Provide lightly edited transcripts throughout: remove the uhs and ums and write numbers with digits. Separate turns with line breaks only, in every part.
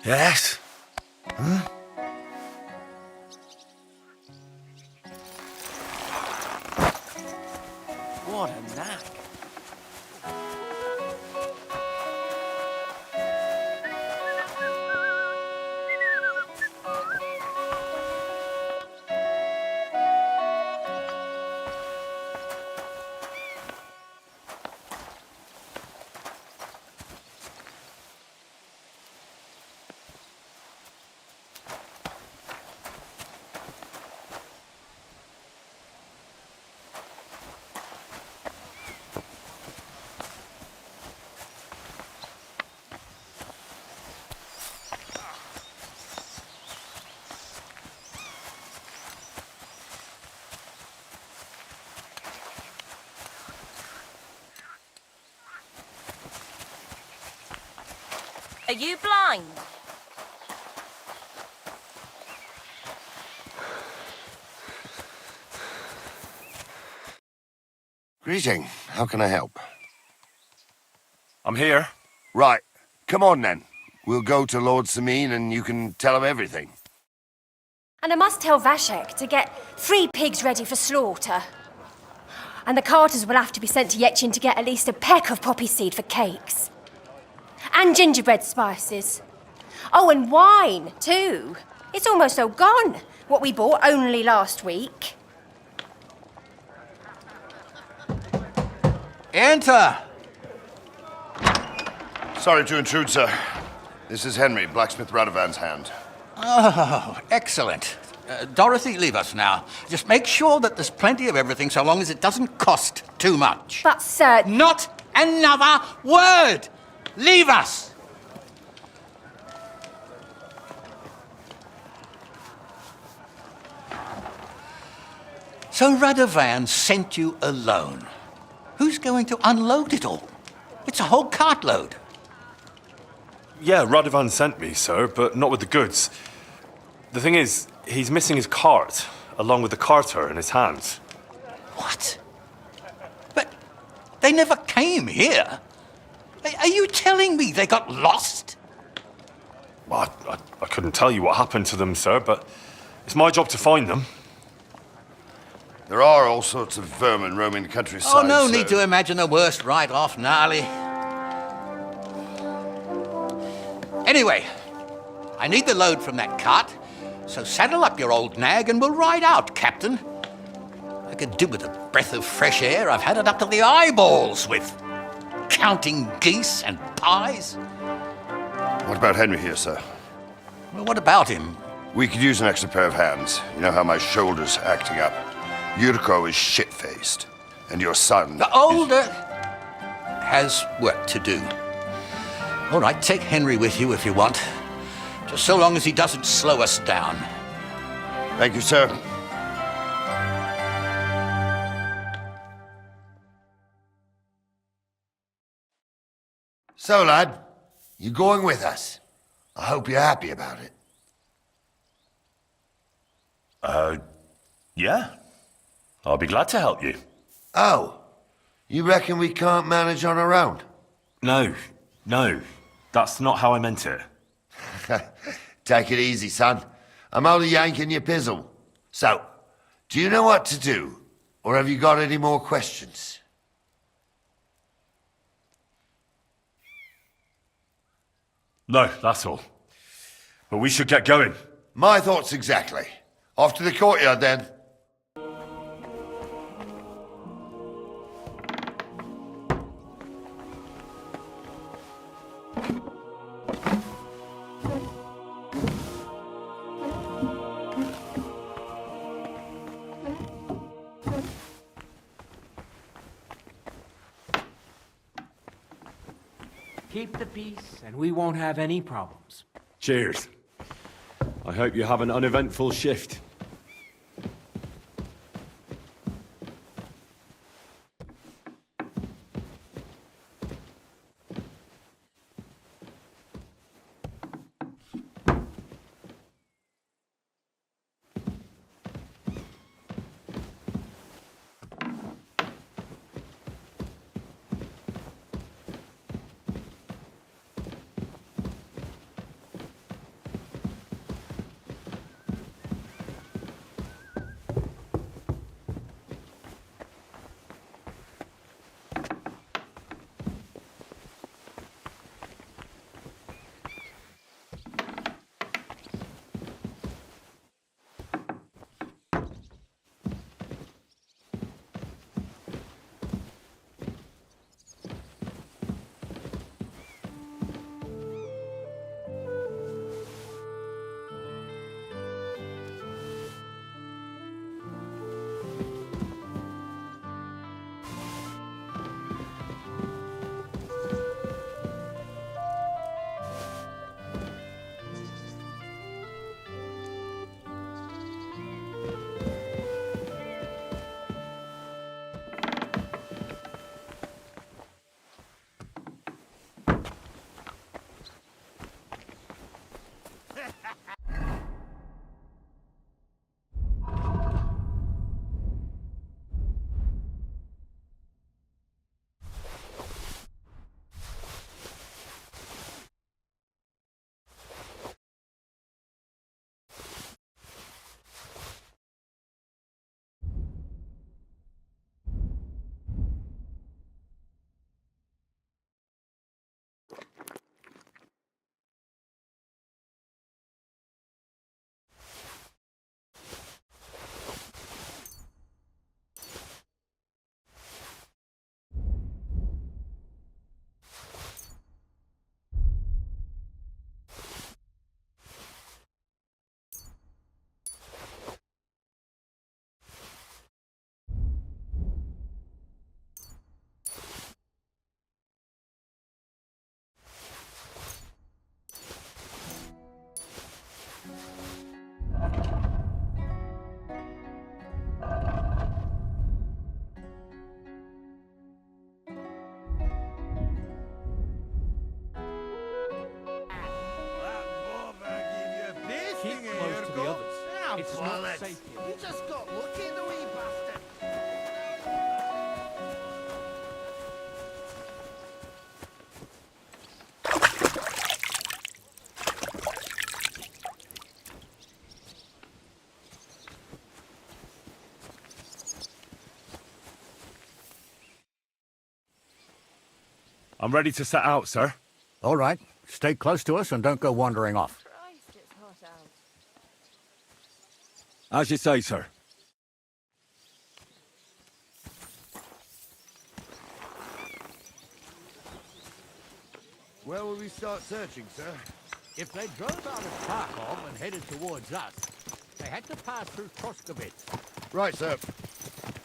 Yes? Huh?
What a knack.
Are you blind?
Greeting. How can I help?
I'm here.
Right. Come on, then. We'll go to Lord Samin and you can tell him everything.
And I must tell Vashek to get 3 pigs ready for slaughter. And the carters will have to be sent to Yechin to get at least a peck of poppy seed for cakes. And gingerbread spices. Oh, and wine, too. It's almost all gone, what we bought only last week.
Enter!
Sorry to intrude, sir. This is Henry, blacksmith Radovan's hand.
Oh, excellent. Dorothy, leave us now. Just make sure that there's plenty of everything so long as it doesn't cost too much.
But, sir...
Not another word! Leave us! So Radovan sent you alone. Who's going to unload it all? It's a whole cartload.
Yeah, Radovan sent me, sir, but not with the goods. The thing is, he's missing his cart, along with the carter in his hands.
What? But they never came here. Are you telling me they got lost?
Well, I couldn't tell you what happened to them, sir, but it's my job to find them.
There are all sorts of vermin roaming the countryside.
Oh, no
sir.
need to imagine the worst right off, Gnarly. Anyway, I need the load from that cart, so saddle up your old nag and we'll ride out, Captain. I could do with a breath of fresh air. I've had it up to the eyeballs with counting geese and pies.
What about Henry here, sir?
Well, what about him?
We could use an extra pair of hands. You know how my shoulder's acting up. Yuriko is shit-faced. And your son...
The older has work to do. All right, take Henry with you if you want. Just so long as he doesn't slow us down.
Thank you, sir. So, lad, you going with us? I hope you're happy about it.
Yeah. I'll be glad to help you.
Oh, you reckon we can't manage on our own?
No. That's not how I meant it.
Take it easy, son. I'm only yanking your pizzle. So, do you know what to do? Or have you got any more questions?
No, that's all. But we should get going.
My thoughts exactly. Off to the courtyard, then.
Keep the peace, and we won't have any problems.
Cheers. I hope you have an uneventful shift.
It's
Well,
not safe here.
You just got lucky, the wee bastard.
I'm ready to set out, sir.
All right. Stay close to us and don't go wandering off.
Christ, it's hot out.
As you say, sir.
Where will we start searching, sir?
If they drove out of Kharkov and headed towards us, they had to pass through Troskovitz.
Right, sir.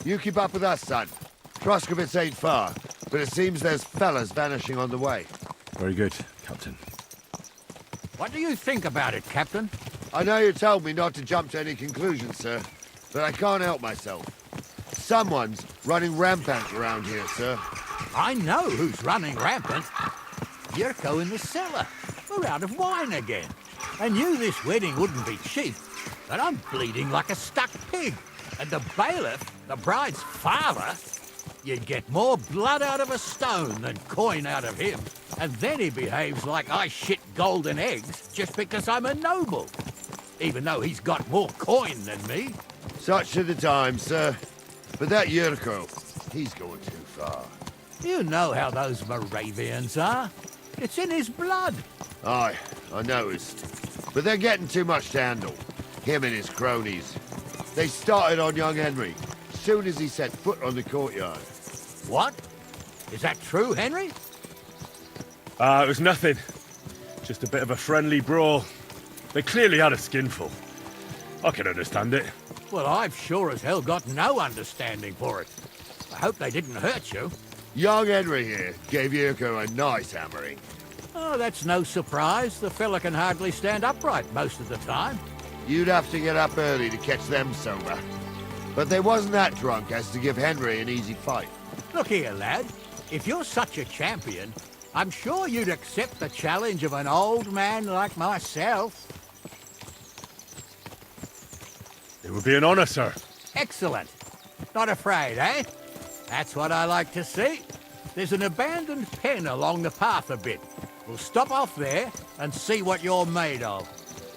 You keep up with us, son. Troskovitz ain't far, but it seems there's fellas vanishing on the way.
Very good, Captain.
What do you think about it, Captain?
I know you told me not to jump to any conclusions, sir, but I can't help myself. Someone's running rampant around here, sir.
I know who's running rampant. Yurko in the cellar. We're out of wine again. I knew this wedding wouldn't be cheap, but I'm bleeding like a stuck pig. And the bailiff, the bride's father, you'd get more blood out of a stone than coin out of him. And then he behaves like I shit golden eggs just because I'm a noble. Even though he's got more coin than me.
Such are the times, sir. But that Yurko, he's going too far.
You know how those Moravians are. It's in his blood.
Aye, I noticed. But they're getting too much to handle. Him and his cronies. They started on young Henry, as soon as he set foot on the courtyard.
What? Is that true, Henry?
It was nothing. Just a bit of a friendly brawl. They clearly had a skinful. I can understand it.
Well, I've sure as hell got no understanding for it. I hope they didn't hurt you.
Young Henry here gave Yurko a nice hammering.
Oh, that's no surprise. The fella can hardly stand upright most of the time.
You'd have to get up early to catch them sober. But they wasn't that drunk as to give Henry an easy fight.
Look here, lad. If you're such a champion, I'm sure you'd accept the challenge of an old man like myself.
It would be an honor, sir.
Excellent. Not afraid, eh? That's what I like to see. There's an abandoned pen along the path a bit. We'll stop off there and see what you're made of.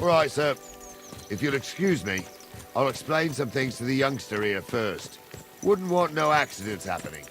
All right, sir. If you'll excuse me, I'll explain some things to the youngster here first. Wouldn't want no accidents happening.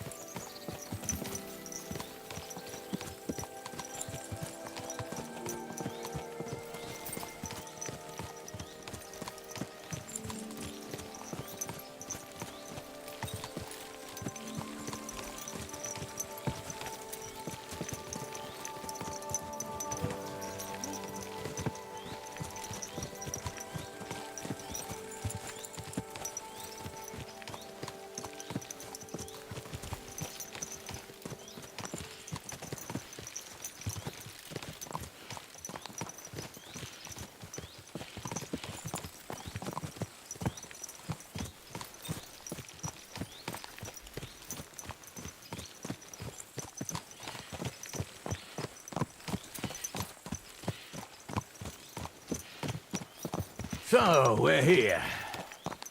So, we're here.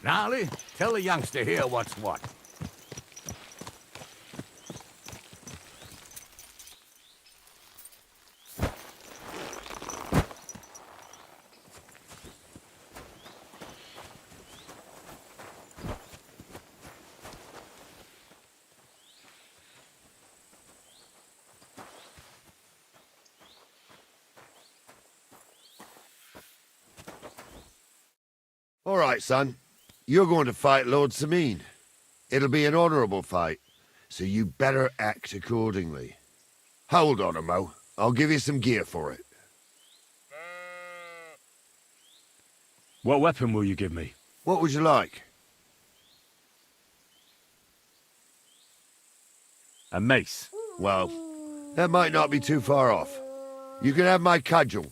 Gnarly, tell the youngster here what's what.
All right, son. You're going to fight Lord Sameen. It'll be an honorable fight, so you better act accordingly. Hold on, Mo. I'll give you some gear for it.
What weapon will you give me?
What would you like?
A mace.
Well, that might not be too far off. You can have my cudgel.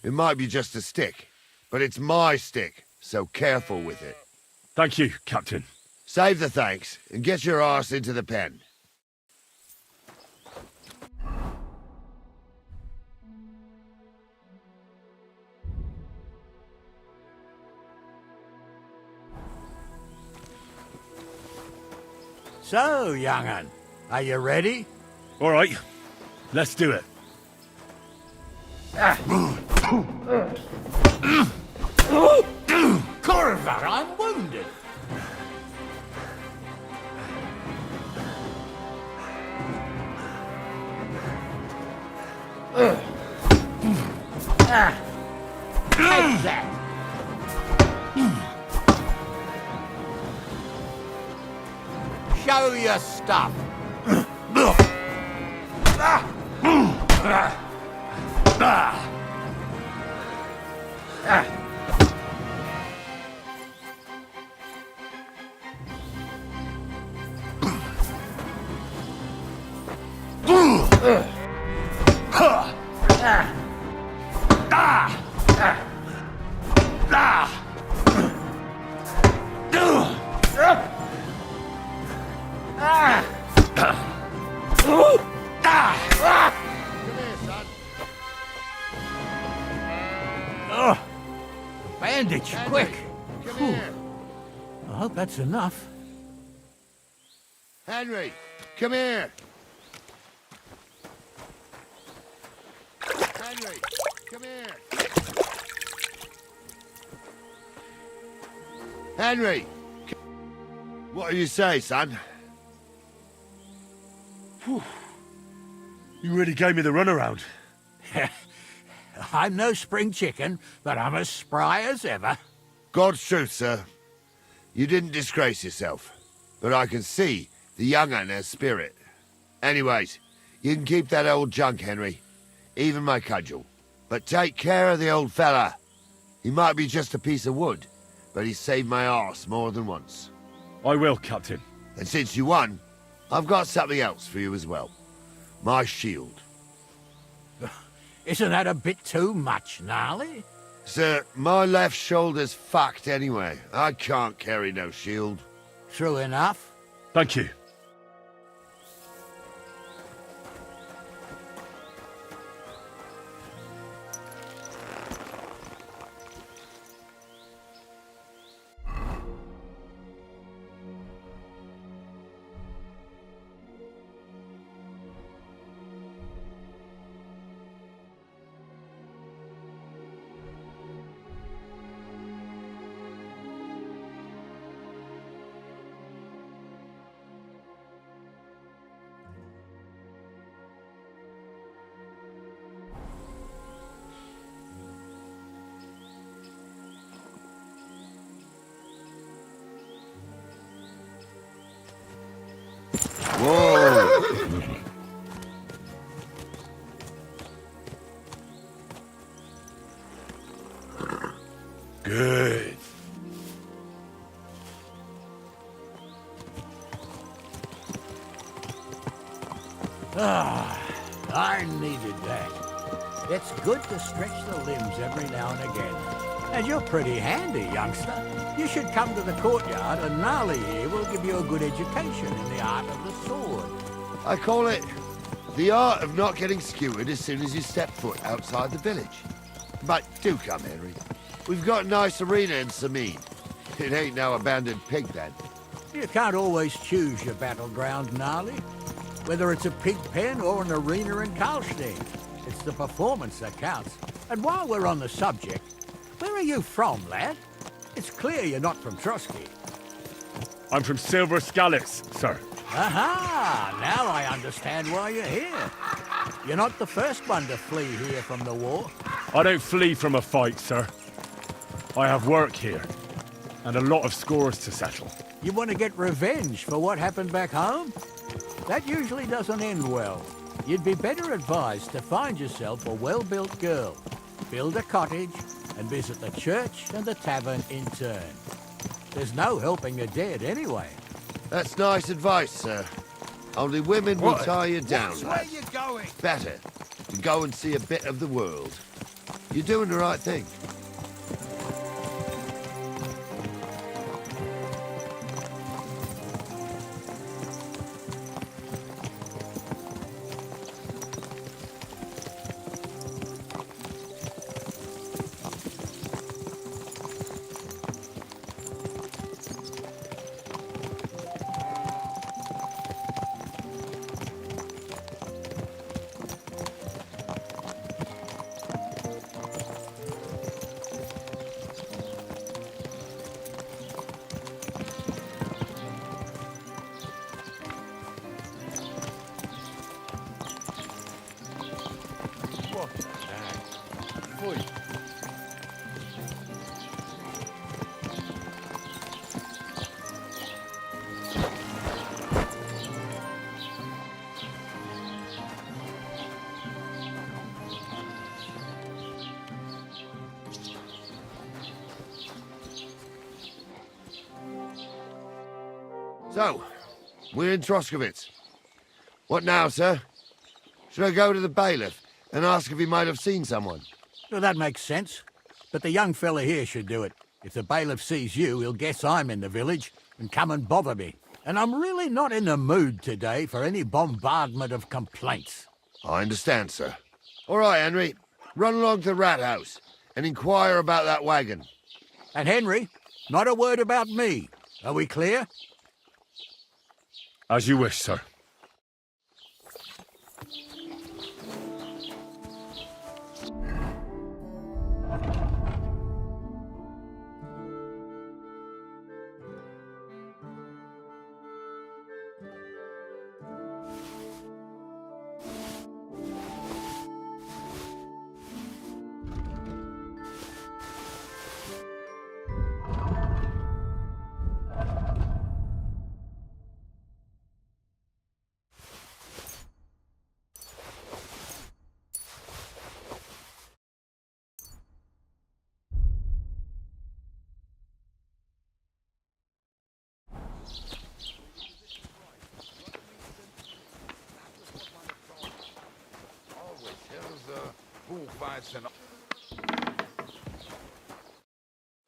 It might be just a stick, but it's my stick, so careful with it.
Thank you, Captain.
Save the thanks, and get your arse into the pen.
So, young'un, are you ready?
All right, let's do it.
Corva, I'm wounded. Take that. Show your stuff. Bandage, quick.
Come here.
I hope that's enough.
Henry, come here. Henry, come here. Henry! What do you say, son?
You really gave me the runaround.
I'm no spring chicken, but I'm as spry as ever.
God's truth, sir. You didn't disgrace yourself, but I can see the young un has spirit. Anyways, you can keep that old junk, Henry. Even my cudgel. But take care of the old fella. He might be just a piece of wood, but he saved my arse more than once.
I will, Captain.
And since you won, I've got something else for you as well. My shield.
Isn't that a bit too much, Gnarly?
Sir, my left shoulder's fucked anyway. I can't carry no shield.
True enough.
Thank you.
Whoa!
Good.
I needed that. It's good to stretch the limbs every now and again. And you're pretty handy, youngster. You should come to the courtyard, and Gnarly here will give you a good education in the art of the sword.
I call it the art of not getting skewered as soon as you step foot outside the village. But do come, Henry. We've got a nice arena in Sameen. It ain't no abandoned pig then.
You can't always choose your battleground, Gnarly. Whether it's a pig pen or an arena in Karlstein, it's the performance that counts. And while we're on the subject, where are you from, lad? It's clear you're not from Trotsky.
I'm from Silver Scallops, sir.
Aha! Now I understand why you're here. You're not the first one to flee here from the war.
I don't flee from a fight, sir. I have work here, and a lot of scores to settle.
You want to get revenge for what happened back home? That usually doesn't end well. You'd be better advised to find yourself a well-built girl, build a cottage, and visit the church and the tavern in turn. There's no helping the dead anyway.
That's nice advice, sir. Only women will tie you down,
Where
lad.
you going?
Better to go and see a bit of the world. You're doing the right thing. So, we're in Troskowitz. What now, sir? Should I go to the bailiff and ask if he might have seen someone?
Well, that makes sense. But the young fella here should do it. If the bailiff sees you, he'll guess I'm in the village and come and bother me. And I'm really not in the mood today for any bombardment of complaints.
I understand, sir. All right, Henry. Run along to the rat house and inquire about that wagon.
And Henry, not a word about me. Are we clear?
As you wish, sir.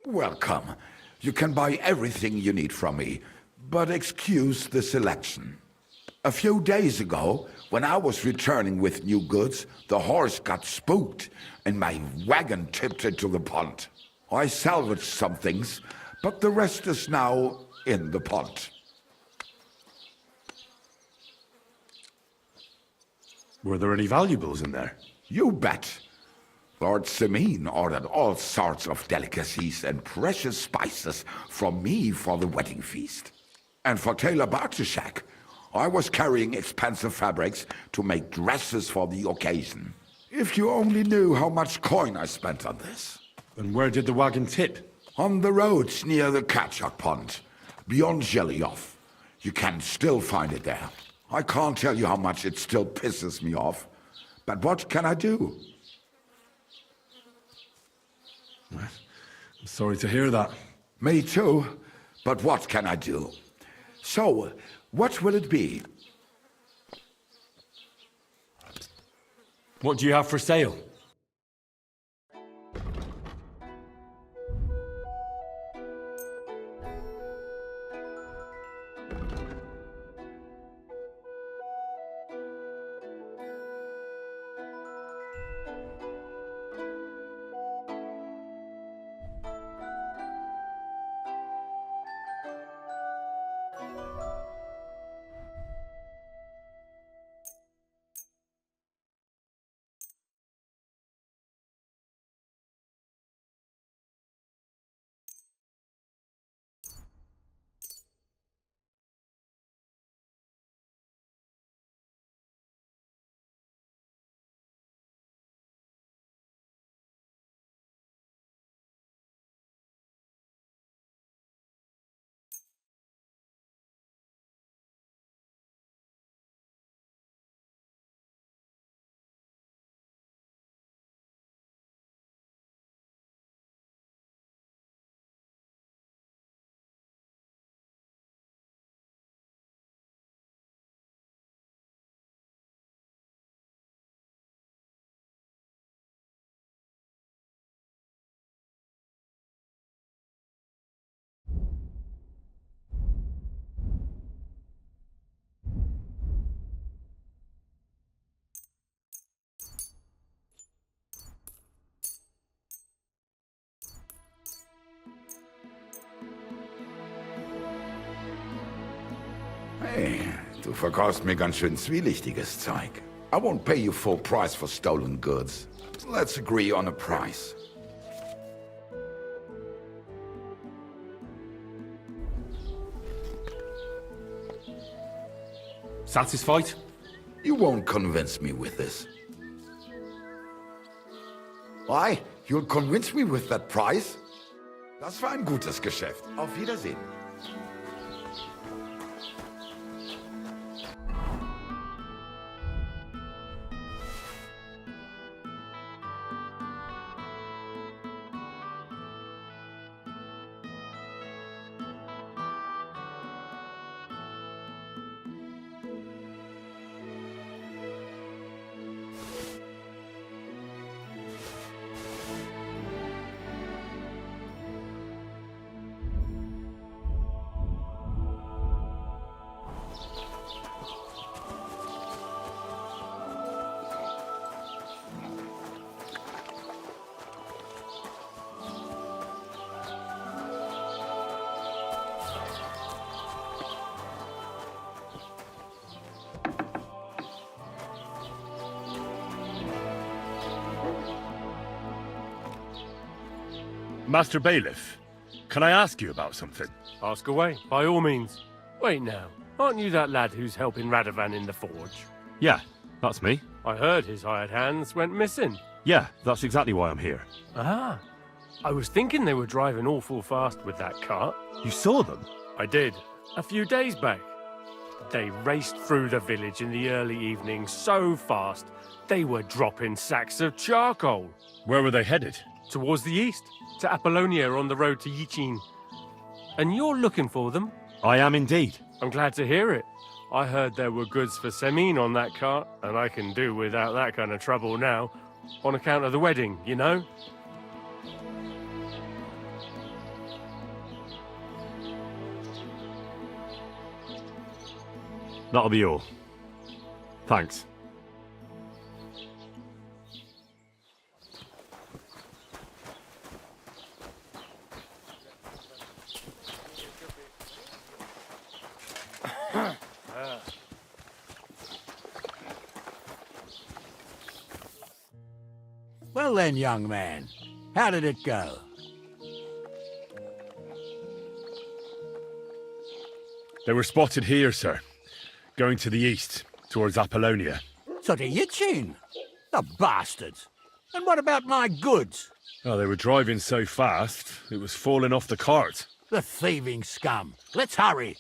Welcome. You can buy everything you need from me, but excuse the selection. A few days ago, when I was returning with new goods, the horse got spooked and my wagon tipped into the pond. I salvaged some things, but the rest is now in the pond.
Were there any valuables in there?
You bet. Lord Semin ordered all sorts of delicacies and precious spices from me for the wedding feast. And for Taylor Bartishak, I was carrying expensive fabrics to make dresses for the occasion. If you only knew how much coin I spent on this.
And where did the wagon tip?
On the roads near the Katchak Pond, beyond Zhelyov. You can still find it there. I can't tell you how much it still pisses me off. But what can I do?
I'm sorry to hear that.
Me too, but what can I do? So, what will it be?
What do you have for sale?
Hey, du verkaufst mir ganz schön zwielichtiges Zeug. I won't pay you full price for stolen goods. Let's agree on a price.
Satisfied?
You won't convince me with this. Why? You'll convince me with that price? Das war ein gutes Geschäft. Auf Wiedersehen.
Master Bailiff, can I ask you about something?
Ask away, by all means. Wait now, aren't you that lad who's helping Radovan in the forge?
Yeah, that's me.
I heard his hired hands went missing.
Yeah, that's exactly why I'm here.
Ah, I was thinking they were driving awful fast with that cart.
You saw them?
I did, a few days back. They raced through the village in the early evening so fast, they were dropping sacks of charcoal.
Where were they headed?
Towards the east, to Apollonia on the road to Yichin. And you're looking for them?
I am indeed.
I'm glad to hear it. I heard there were goods for Semin on that cart, and I can do without that kind of trouble now, on account of the wedding, you know?
That'll be all. Thanks.
Well then, young man, how did it go?
They were spotted here, sir. Going to the east, towards Apollonia.
So to Yichin? The bastards! And what about my goods?
Oh, they were driving so fast, it was falling off the cart.
The thieving scum. Let's hurry.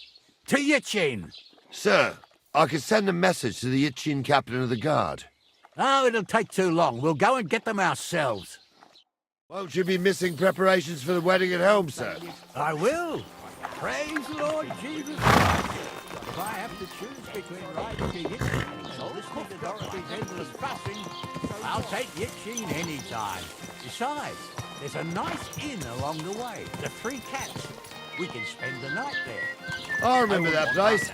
To Yichin!
Sir, I can send a message to the Itchin captain of the guard.
Oh, it'll take too long. We'll go and get them ourselves.
Won't you be missing preparations for the wedding at home, sir?
I will. Praise Lord Jesus Christ. If I have to choose between riding to Yichin and listening to Dorothy's endless fussing, I'll take Yichin any time. Besides, there's a nice inn along the way, the Three Cats. We can spend the night there.
I remember that place,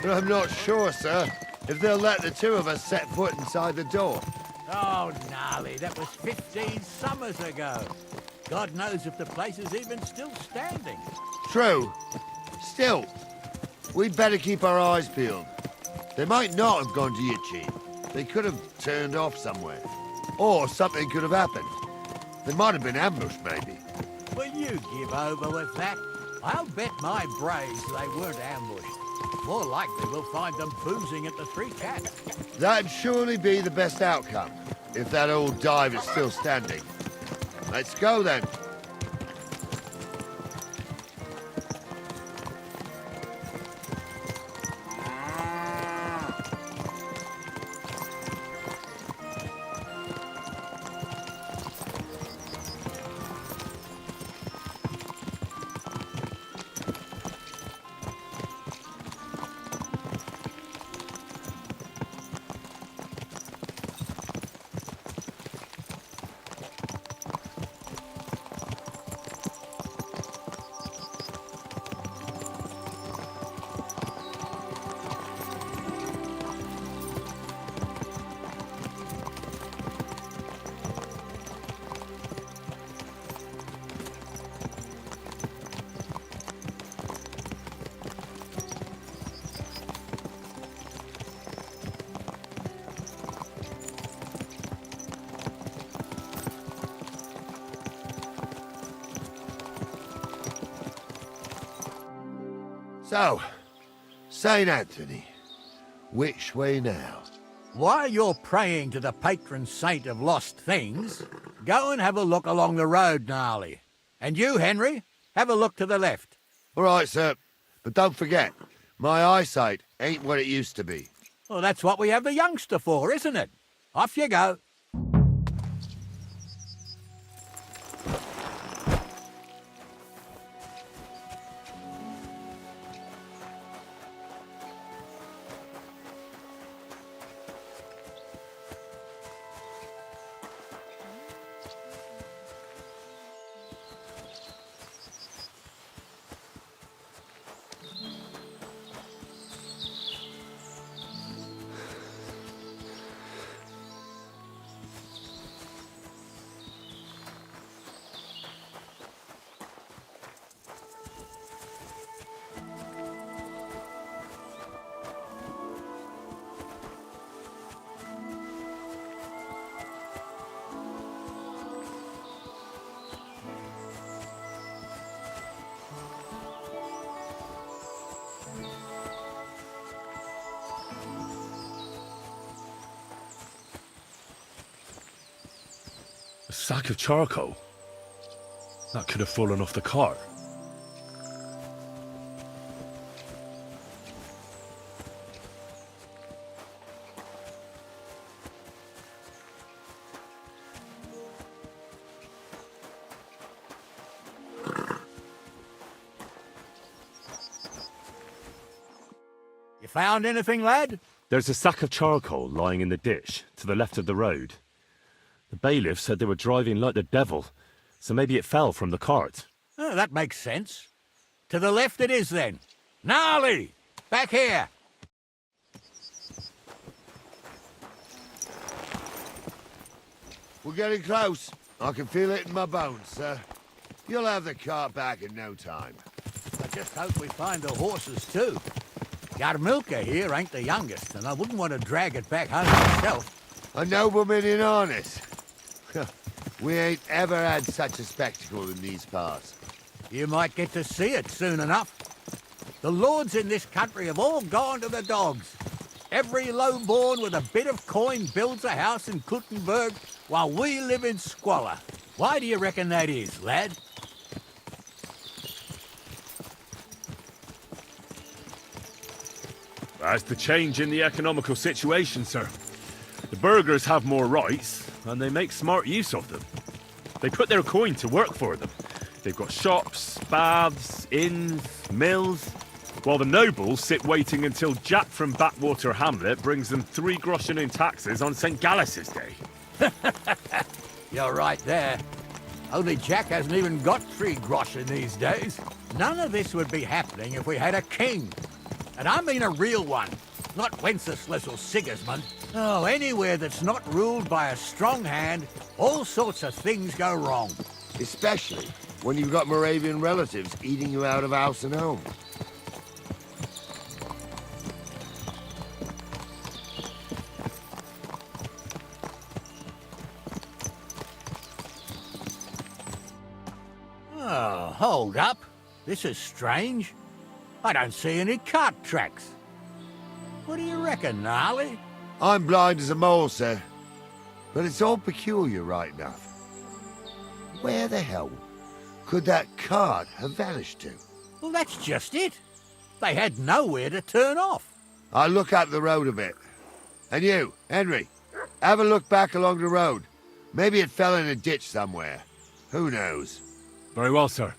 but I'm not sure, sir, if they'll let the two of us set foot inside the door.
Oh, gnarly, that was 15 summers ago. God knows if the place is even still standing.
True. Still, we'd better keep our eyes peeled. They might not have gone to Yichi. They could have turned off somewhere. Or something could have happened. They might have been ambushed, maybe.
Will you give over with that? I'll bet my brains they weren't ambushed. More likely we'll find them boozing at the Three Cats.
That'd surely be the best outcome, if that old dive is still standing. Let's go, then. So, St. Anthony, which way now?
While you're praying to the patron saint of lost things, go and have a look along the road, Gnarly. And you, Henry, have a look to the left.
All right, sir. But don't forget, my eyesight ain't what it used to be.
Well, that's what we have the youngster for, isn't it? Off you go.
A sack of charcoal? That could have fallen off the cart.
You found anything, lad?
There's a sack of charcoal lying in the ditch to the left of the road. The bailiff said they were driving like the devil, so maybe it fell from the cart.
Oh, that makes sense. To the left it is, then. Gnarly! Back here!
We're getting close. I can feel it in my bones, sir. You'll have the cart back in no time.
I just hope we find the horses, too. Yarmilka here ain't the youngest, and I wouldn't want to drag it back home myself.
A nobleman in harness. We ain't ever had such a spectacle in these parts.
You might get to see it soon enough. The lords in this country have all gone to the dogs. Every lowborn with a bit of coin builds a house in Kuttenberg while we live in squalor. Why do you reckon that is, lad?
That's the change in the economical situation, sir. The burghers have more rights, and they make smart use of them. They put their coin to work for them. They've got shops, baths, inns, mills, while the nobles sit waiting until Jack from Backwater Hamlet brings them 3 groschen in taxes on St. Gallus's Day.
You're right there. Only Jack hasn't even got 3 groschen these days. None of this would be happening if we had a king. And I mean a real one, not Wenceslas or Sigismund. Oh, anywhere that's not ruled by a strong hand, all sorts of things go wrong.
Especially when you've got Moravian relatives eating you out of house and home.
Oh, hold up. This is strange. I don't see any cart tracks. What do you reckon, Gnarly?
I'm blind as a mole, sir. But it's all peculiar right enough. Where the hell could that cart have vanished to?
Well, that's just it. They had nowhere to turn off.
I'll look up the road a bit. And you, Henry, have a look back along the road. Maybe it fell in a ditch somewhere. Who knows?
Very well, sir.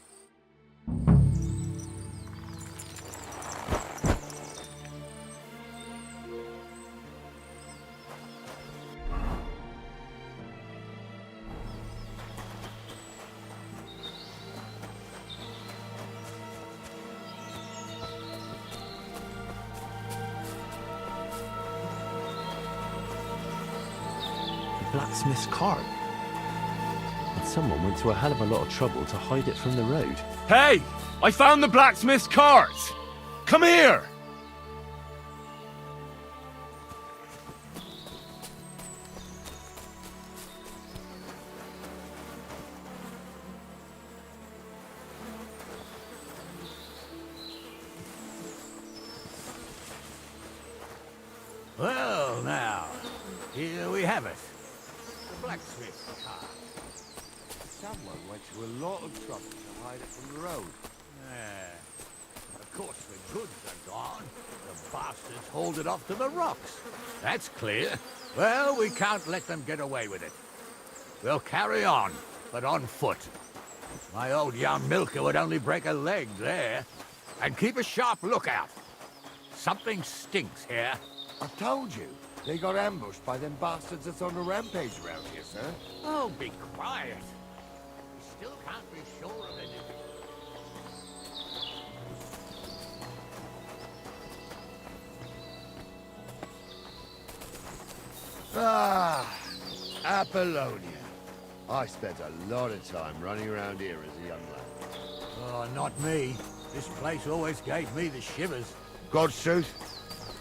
Blacksmith's cart. And someone went to a hell of a lot of trouble to hide it from the road.
Hey! I found the blacksmith's cart! Come here!
Well, now, here we have it. The blacksmith's cart.
Someone went to a lot of trouble to hide it from the road.
Yeah. Of course, the goods are gone. The bastards hauled it off to the rocks. That's clear. Well, we can't let them get away with it. We'll carry on, but on foot. My old young milker would only break a leg there. And keep a sharp lookout. Something stinks here.
I told you. They got ambushed by them bastards that's on the rampage around here, sir.
Oh, be quiet. We still can't be sure of anything.
Ah, Apollonia. I spent a lot of time running around here as a young lad.
Oh, not me. This place always gave me the shivers.
God's truth,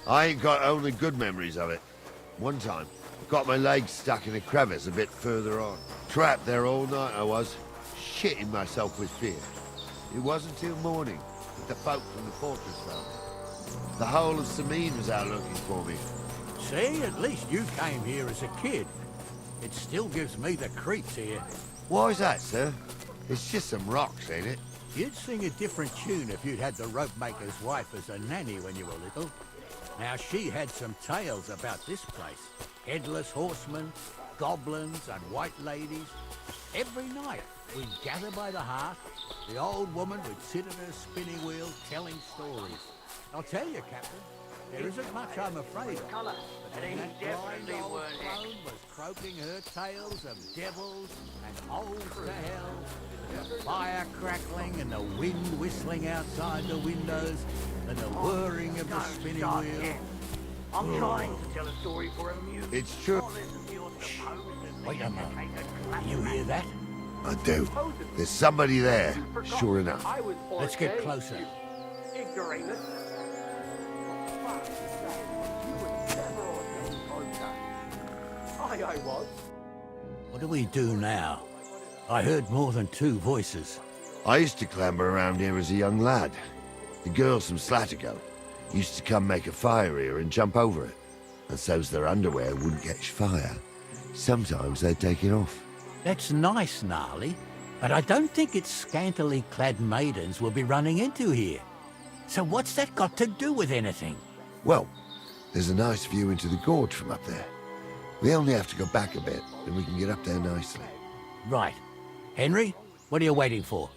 I ain't got only good memories of it. One time, got my leg stuck in a crevice a bit further on. Trapped there all night I was, shitting myself with fear. It wasn't till morning that the folk from the fortress found me. The whole of Sameen was out looking for me.
See, at least you came here as a kid. It still gives me the creeps here.
Why is that, sir? It's just some rocks, ain't it?
You'd sing a different tune if you'd had the rope maker's wife as a nanny when you were little. Now, she had some tales about this place. Headless horsemen, goblins and white ladies. Every night, we'd gather by the hearth. The old woman would sit at her spinning wheel telling stories. I'll tell you, Captain, there isn't much I'm afraid of. But then that blind old crone was croaking her tales of devils and holes to hell, the fire crackling and the wind whistling outside the windows, and the whirring of the spinning wheel.
I'm trying to tell a story for amusement.
It's true.
Wait a moment. You hear that?
I do. There's somebody there, sure enough.
Let's get closer.
Ignoramus. I was.
What do we do now? I heard more than two voices.
I used to clamber around here as a young lad. The girls from Slatigo used to come make a fire here and jump over it. And so's their underwear wouldn't catch fire. Sometimes they'd take it off.
That's nice, Gnarly, but I don't think it's scantily clad maidens we'll be running into here. So what's that got to do with anything?
Well, there's a nice view into the gorge from up there. We only have to go back a bit, and we can get up there nicely.
Right. Henry, what are you waiting for?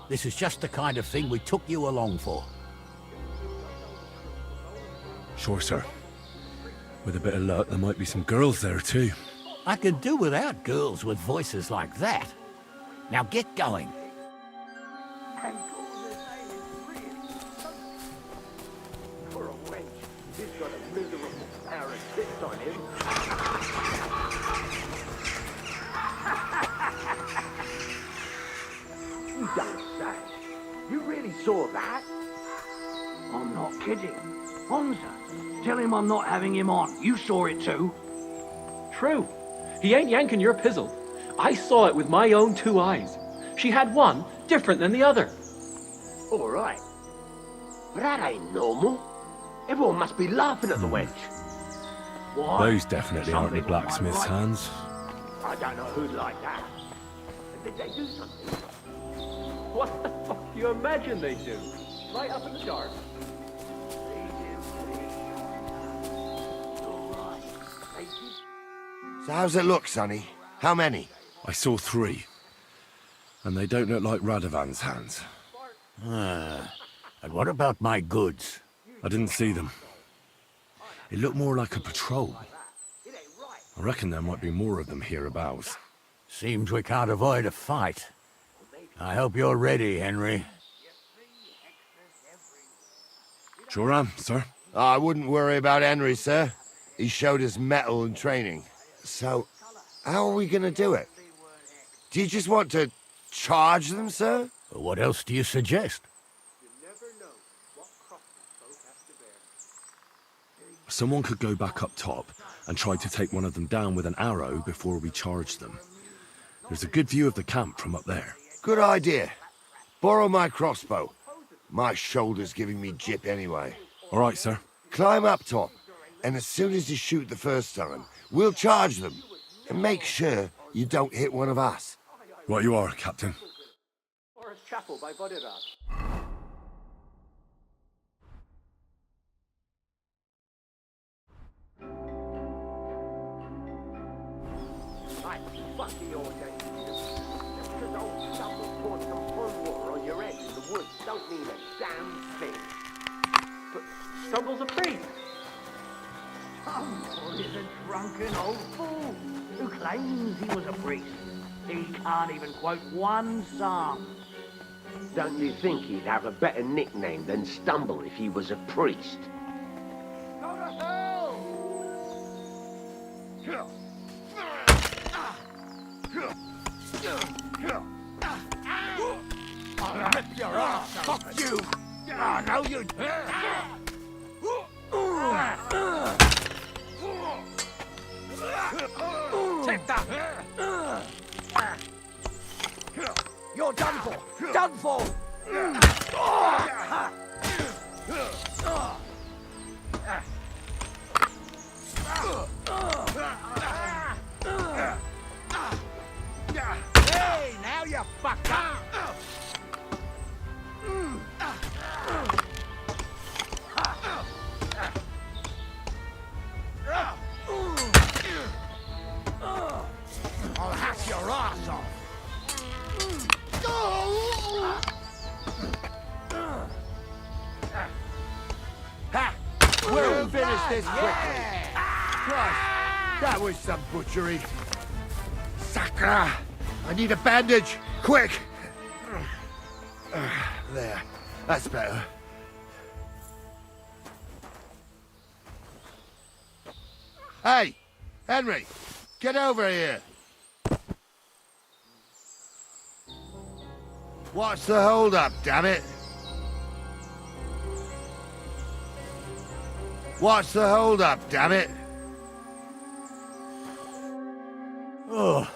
This is just the kind of thing we took you along for.
Sure, sir. With a bit of luck, there might be some girls there too.
I could do without girls with voices like that. Now get going.
For a wench, he's got a miserable pair of tits on him. You don't say. You really saw that? I'm not kidding. Honza, tell him I'm not having him on. You saw it too.
True. He ain't yanking your pizzle. I saw it with my own two eyes. She had one different than the other.
All right. But that ain't normal. Everyone must be laughing at the wench. Why?
Those definitely aren't the
Something might
blacksmith's
like-
hands.
I don't know who'd like that. Did they do something?
What the fuck do you imagine they do? Right up in the dark.
So how's it look, Sonny? How many?
I saw 3. And they don't look like Radovan's hands.
And what about my goods?
I didn't see them. It looked more like a patrol. I reckon there might be more of them hereabouts.
Seems we can't avoid a fight. I hope you're ready, Henry.
Sure am, sir.
I wouldn't worry about Henry, sir. He showed us mettle and training. So, how are we gonna do it? Do you just want to charge them, sir?
What else do you suggest?
Someone could go back up top and try to take one of them down with an arrow before we charge them. There's a good view of the camp from up there.
Good idea. Borrow my crossbow. My shoulder's giving me jip anyway.
All right, sir.
Climb up top, and as soon as you shoot the first time, we'll charge them. And make sure you don't hit one of us.
Right you are, Captain.
Forest Chapel by Boderas.
I fucking ordained you. Just because old Stumble poured some pond water on your head in the woods don't mean a damn thing.
But Stumble's a priest.
Stumble is a drunken old fool who claims he was a priest. He can't even quote one psalm. Don't you think he'd have a better nickname than Stumble if he was a priest? Go to hell! I'll rip your ass! Fuck you! I know you. Take that! You're done for! Done for!
That was some butchery. Sacra! I need a bandage! Quick! There. That's better. Hey! Henry! Get over here! What's the hold-up, damn it? What's the hold-up, damn it?
Oh,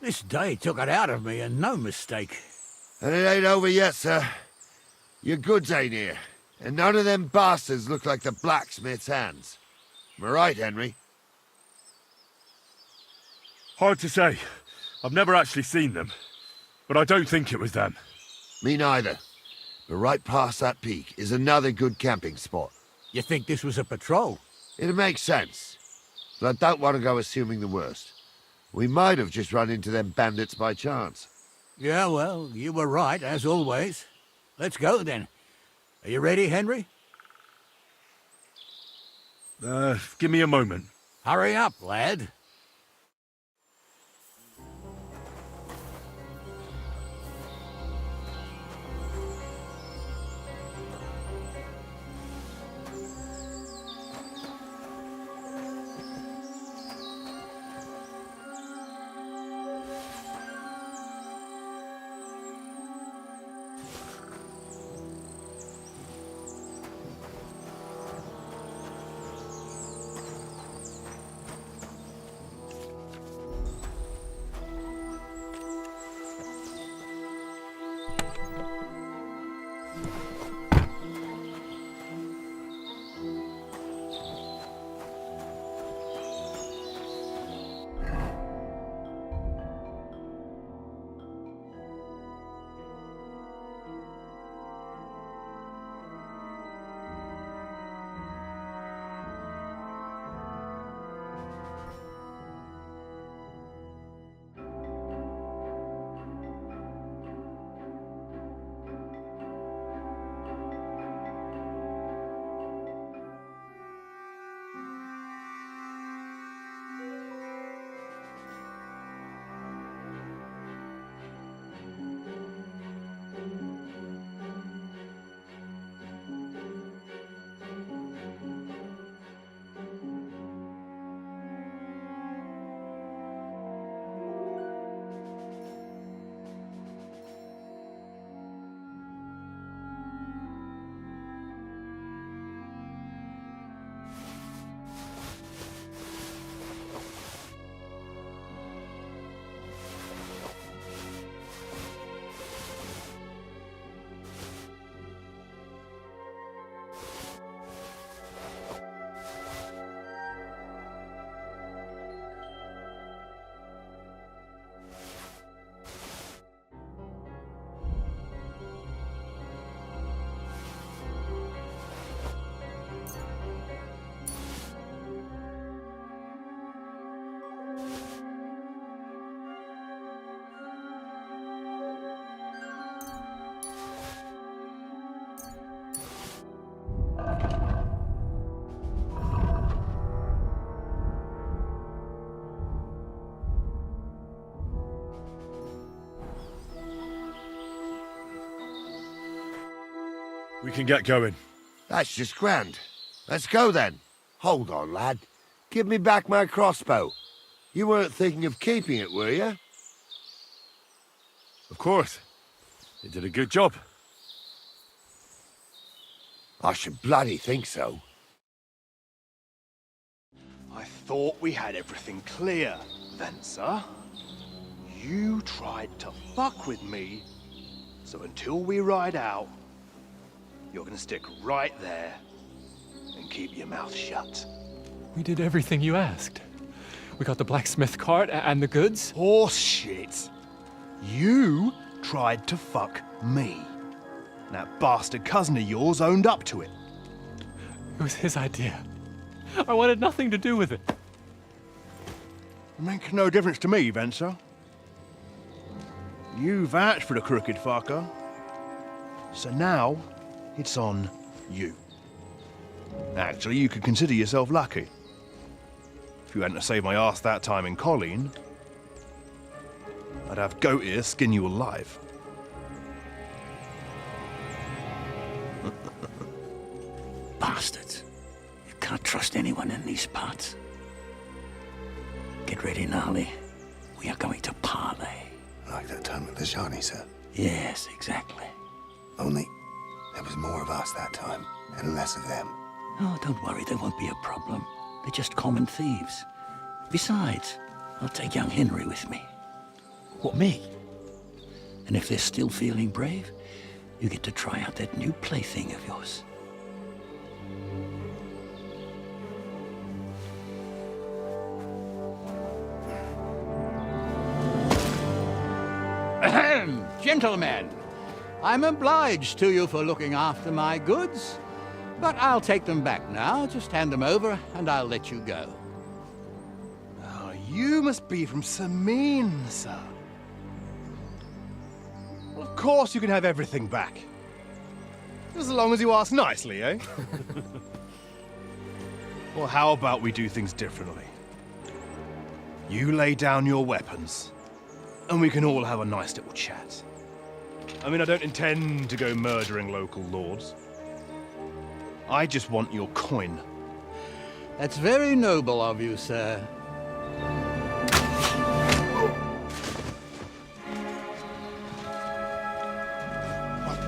this day took it out of me, and no mistake.
And it ain't over yet, sir. Your goods ain't here, and none of them bastards look like the blacksmith's hands. Am I right, Henry?
Hard to say. I've never actually seen them. But I don't think it was them.
Me neither. But right past that peak is another good camping spot.
You think this was a patrol?
It makes sense. But I don't want to go assuming the worst. We might have just run into them bandits by chance.
Yeah, well, you were right, as always. Let's go, then. Are you ready, Henry?
Give me a moment.
Hurry up, lad.
We can get going.
That's just grand. Let's go then. Hold on, lad. Give me back my crossbow. You weren't thinking of keeping it, were you?
Of course. They did a good job.
I should bloody think so.
I thought we had everything clear, Venser. You tried to fuck with me, so until we ride out, you're gonna stick right there and keep your mouth shut.
We did everything you asked. We got the blacksmith cart and the goods.
Horse shit. You tried to fuck me. That bastard cousin of yours owned up to it.
It was his idea. I wanted nothing to do with it.
It makes no difference to me, Venser. You vouched for the crooked fucker. So now, it's on you. Actually, you could consider yourself lucky. you hadn't to save my ass that time in Colleen, I'd have goat ear skin you alive.
Bastards. You can't trust anyone in these parts. Get ready, Gnarly. We are going to parley.
Like that time with the Johnny, sir.
Yes, exactly.
Only there was more of us that time, and less of them.
Oh, don't worry, there won't be a problem. They're just common thieves. Besides, I'll take young Henry with me.
What, me?
And if they're still feeling brave, you get to try out that new plaything of yours. Ahem, gentlemen, I'm obliged to you for looking after my goods, but I'll take them back now. Just hand them over and I'll let you go.
Oh, you must be from Samin, sir. Well, of course you can have everything back. Just as long as you ask nicely, eh? Well, how about we do things differently? You lay down your weapons, and we can all have a nice little chat. I mean, I don't intend to go murdering local lords. I just want your coin.
That's very noble of you, sir.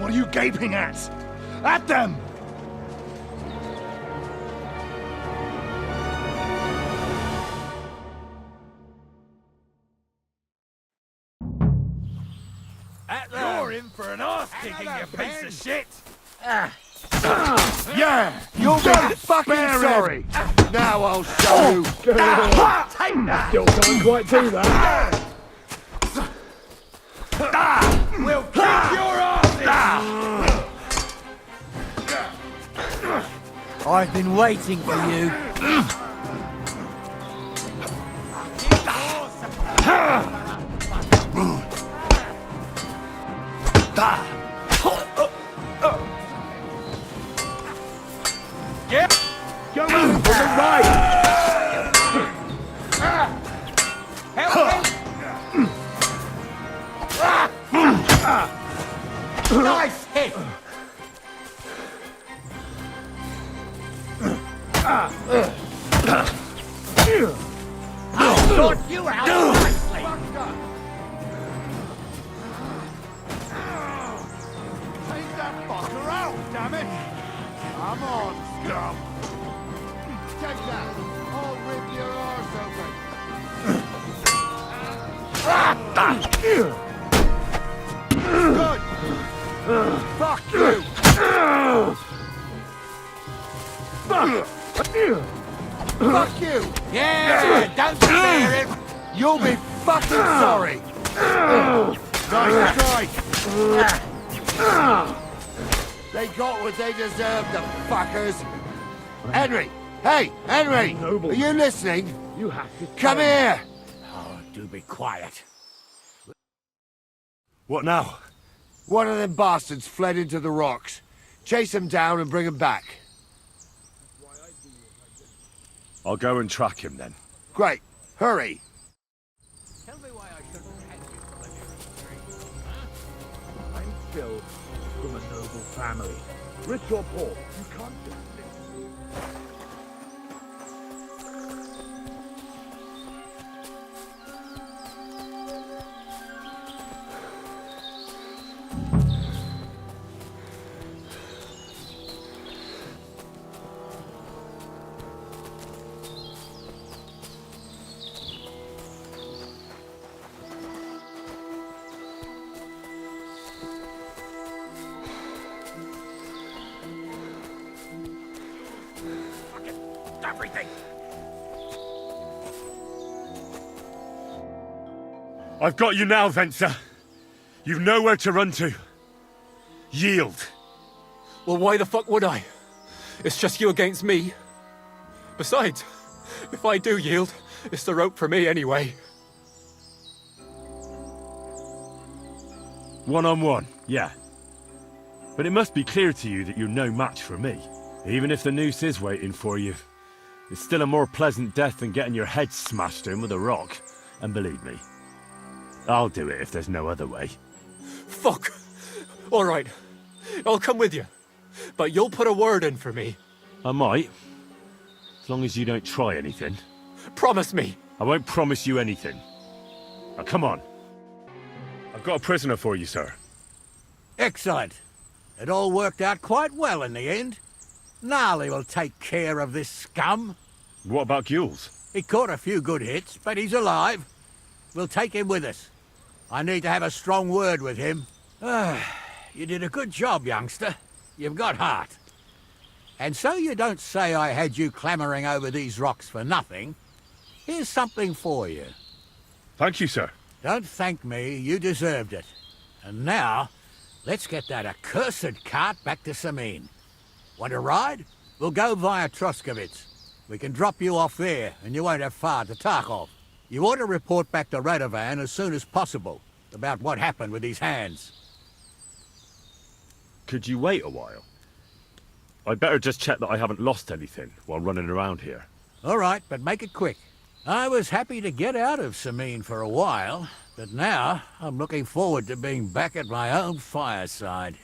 What are you gaping at? At them!
You're in for an arse kicking, you piece of shit!
Yeah, you'll be fucking sorry. Now I'll show you.
Take that! Still can't quite do that.
We'll kick your asses!
I've been waiting for you.
Yeah! Go in for the right!
Nice hit! I'll sort you out nicely!
Take that fucker out, damn it! Come on, scum! Take that! I'll rip your arse open! Good! Fuck you! Fuck you!
Yeah, don't scare him!
You'll be fucking sorry! Nice strike! They got what they deserved, the fuckers! Henry! Hey, Henry! Are you listening?
You have to
Come here!
Oh, do be quiet.
What now?
One of them bastards fled into the rocks. Chase him down and bring him back.
I'll go and track him then.
Great. Hurry.
Tell me why I shouldn't hang you from a nearest tree. Huh?
I'm still from a noble family. Rich or poor, you can't just
Everything!
I've got you now, Venser. You've nowhere to run to. Yield.
Well, why the fuck would I? It's just you against me. Besides, if I do yield, it's the rope for me anyway.
One-on-one, yeah. But it must be clear to you that you're no match for me. Even if the noose is waiting for you, It's still a more pleasant death than getting your head smashed in with a rock. And believe me, I'll do it if there's no other way.
Fuck! All right, I'll come with you. But you'll put a word in for me.
I might. As long as you don't try anything.
Promise me.
I won't promise you anything. Now, come on. I've got a prisoner for you, sir.
Excellent. It all worked out quite well in the end. Gnarly will take care of this scum.
What about Gules?
He caught a few good hits, but he's alive. We'll take him with us. I need to have a strong word with him. You did a good job, youngster. You've got heart. And so you don't say I had you clambering over these rocks for nothing. Here's something for you.
Thank you, sir.
Don't thank me, you deserved it. And now, let's get that accursed cart back to Sameen. Want a ride? We'll go via Troskovitz. We can drop you off there, and you won't have far to Tarkov. You ought to report back to Radovan as soon as possible about what happened with these hands.
Could you wait a while? I'd better just check that I haven't lost anything while running around here.
All right, but make it quick. I was happy to get out of Sameen for a while, but now I'm looking forward to being back at my own fireside.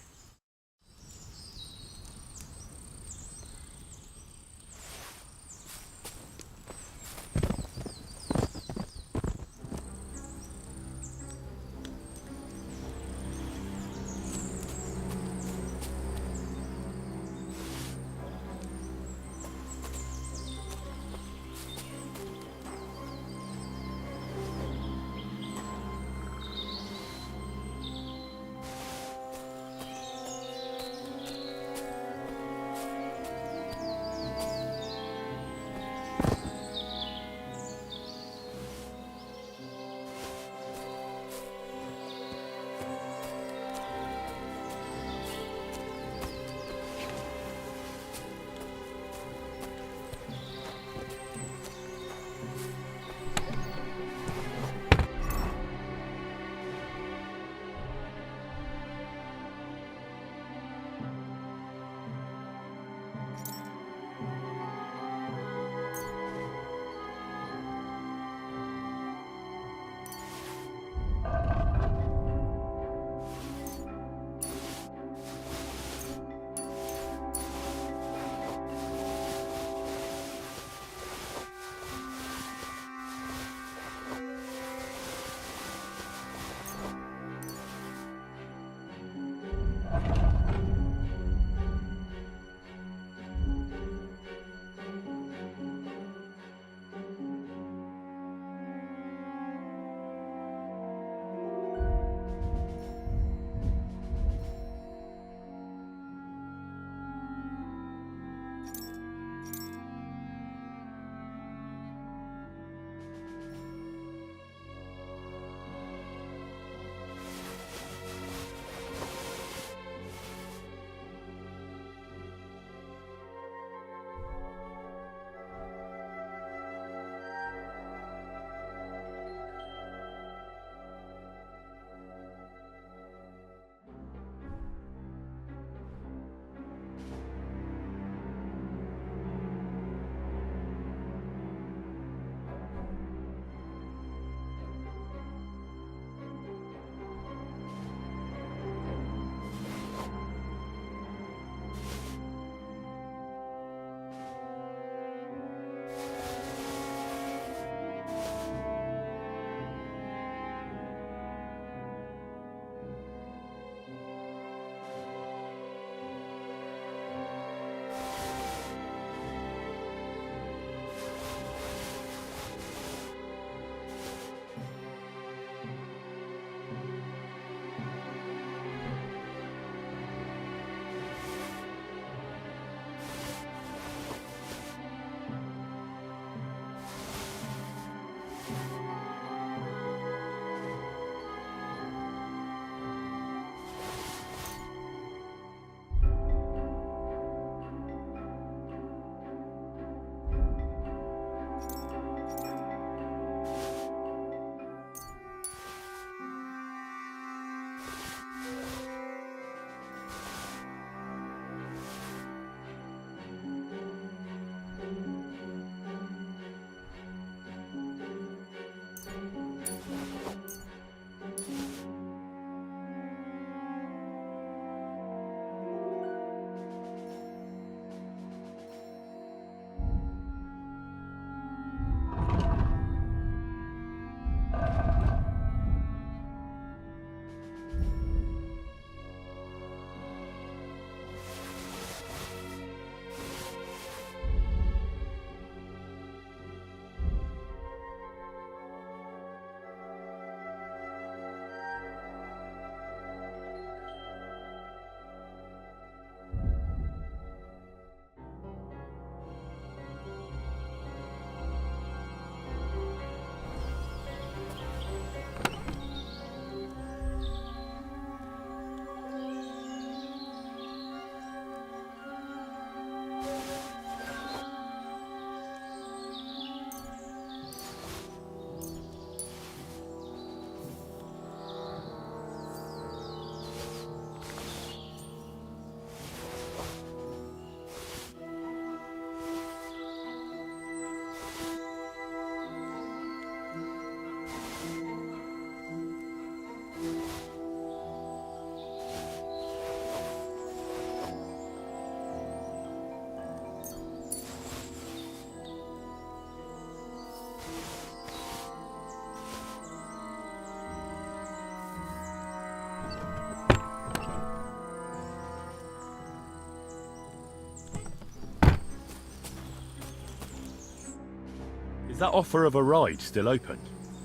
Is that offer of a ride still open?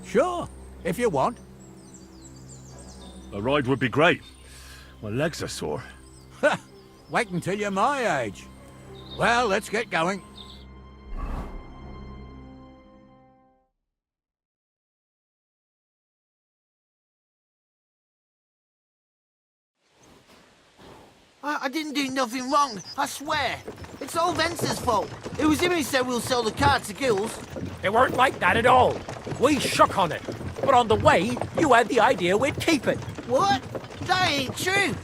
Sure, if you want.
A ride would be great. My legs are sore.
Wait until you're my age. Well, let's get going.
I didn't do nothing wrong, I swear. It's all Vence's fault. It was him who said we'll sell the car to Gills.
It weren't like that at all. We shook on it. But on the way, you had the idea we'd keep it.
What? That ain't true.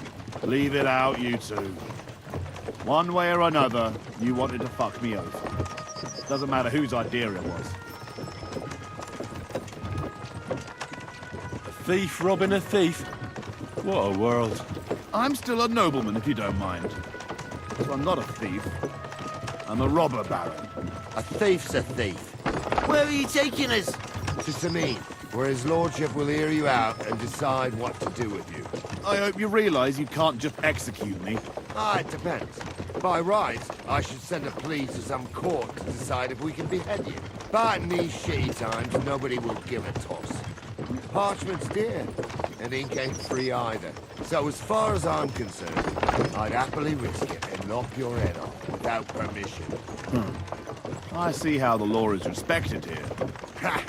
Leave it out, you two. One way or another, you wanted to fuck me over. Doesn't matter whose idea it was.
A thief robbing a thief? What a world.
I'm still a nobleman, if you don't mind. So I'm not a thief. I'm a robber baron.
A thief's a thief.
Where are you taking us?
To Sameen, where his lordship will hear you out and decide what to do with you.
I hope you realize you can't just execute me.
It depends. By rights, I should send a plea to some court to decide if we can behead you. But in these shitty times, nobody will give a toss. Parchment's dear, and ink ain't free either. So as far as I'm concerned, I'd happily risk it and lop your head off without permission.
I see how the law is respected here.
Ha!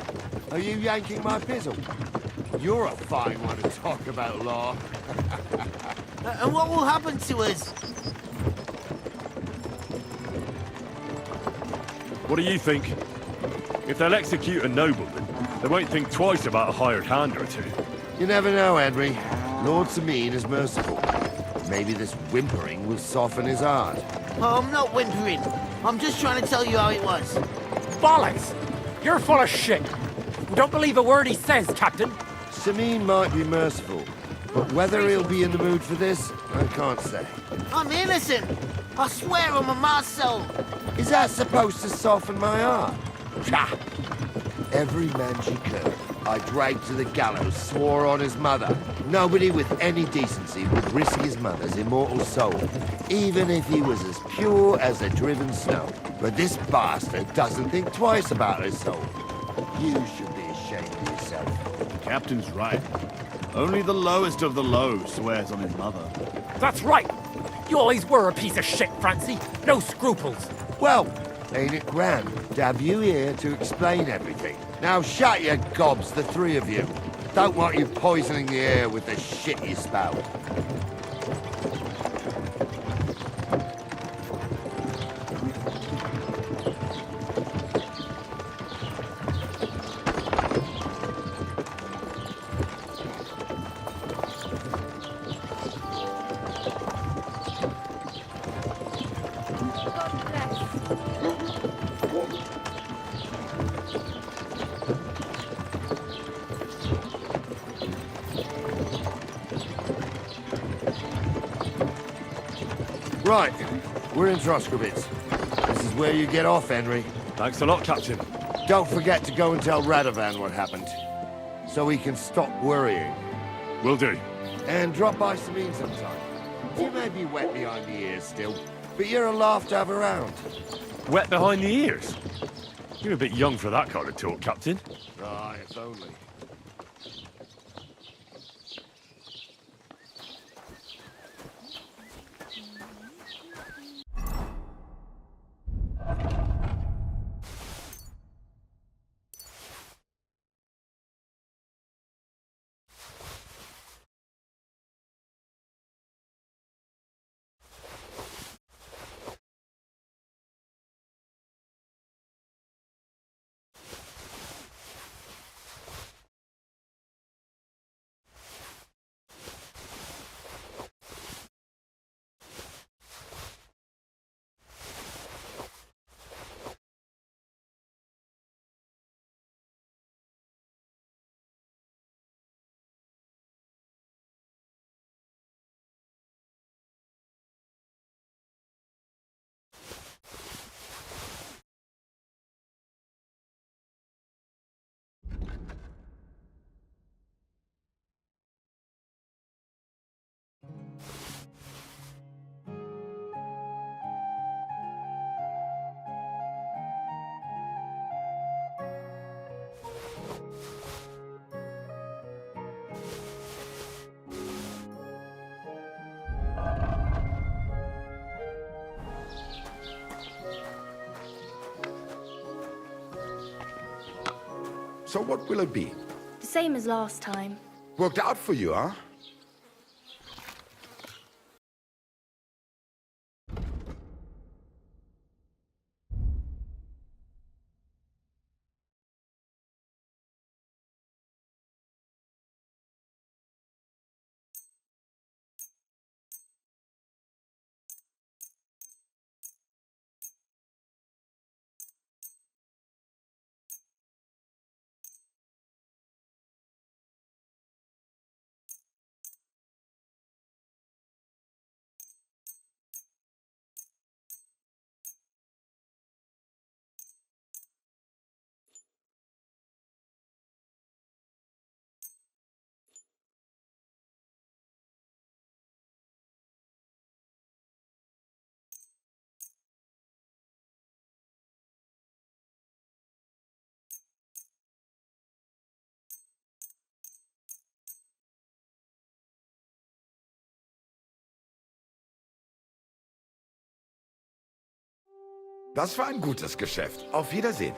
Are you yanking my pizzle? You're a fine one to talk about law.
And what will happen to us?
What do you think? If they'll execute a nobleman, they won't think twice about a hired hand or two.
You never know, Henry. Lord Sameen is merciful. Maybe this whimpering will soften his heart.
Oh, I'm not whimpering. I'm just trying to tell you how it was.
Bollocks! You're full of shit. We don't believe a word he says, Captain.
Sameen might be merciful, but whether he'll be in the mood for this, I can't say.
I'm innocent. I swear on my ma's soul.
Is that supposed to soften my heart? Pah! Every man she could, I dragged to the gallows, swore on his mother. Nobody with any decency would risk his mother's immortal soul, even if he was as pure as the driven snow. But this bastard doesn't think twice about his soul. You should be ashamed of yourself.
The captain's right. Only the lowest of the low swears on his mother.
That's right. You always were a piece of shit, Francie. No scruples.
Well, ain't it grand to have you here to explain everything? Now shut your gobs, the three of you. Don't want you poisoning the air with the shit you spout. Right, we're in Troskovitz. This is where you get off, Henry.
Thanks a lot, Captain.
Don't forget to go and tell Radovan what happened, so he can stop worrying.
Will do.
And drop by Sameen sometime. You may be wet behind the ears still, but you're a laugh to have around.
Wet behind the ears? You're a bit young for that kind of talk, Captain.
Right, if only.
So what will it be?
The same as last time.
Worked out for you, huh? Das war ein gutes Geschäft. Auf Wiedersehen.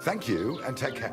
Thank you, and take care.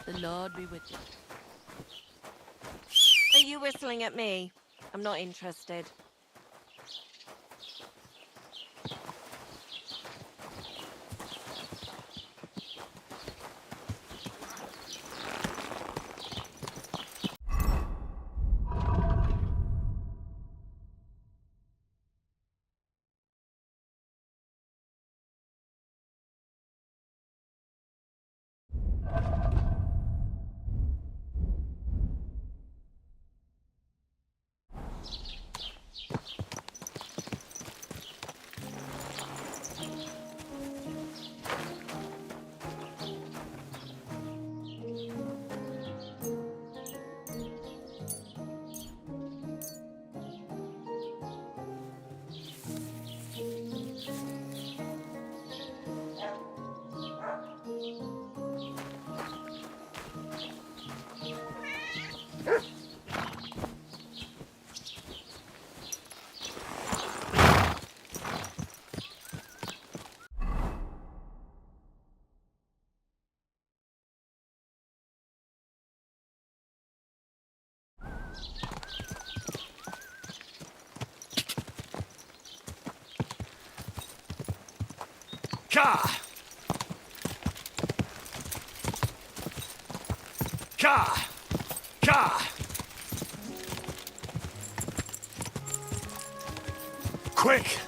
The Lord be with you. Are you whistling at me? I'm not interested.
Ka! Ka! Ka! Quick!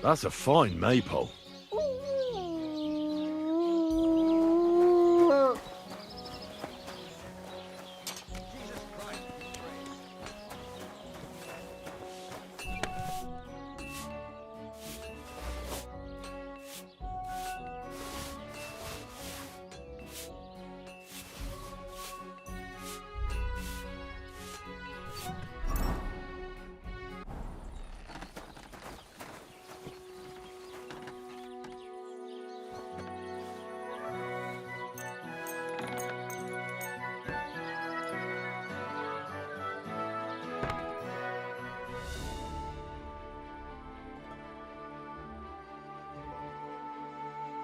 That's a fine maypole.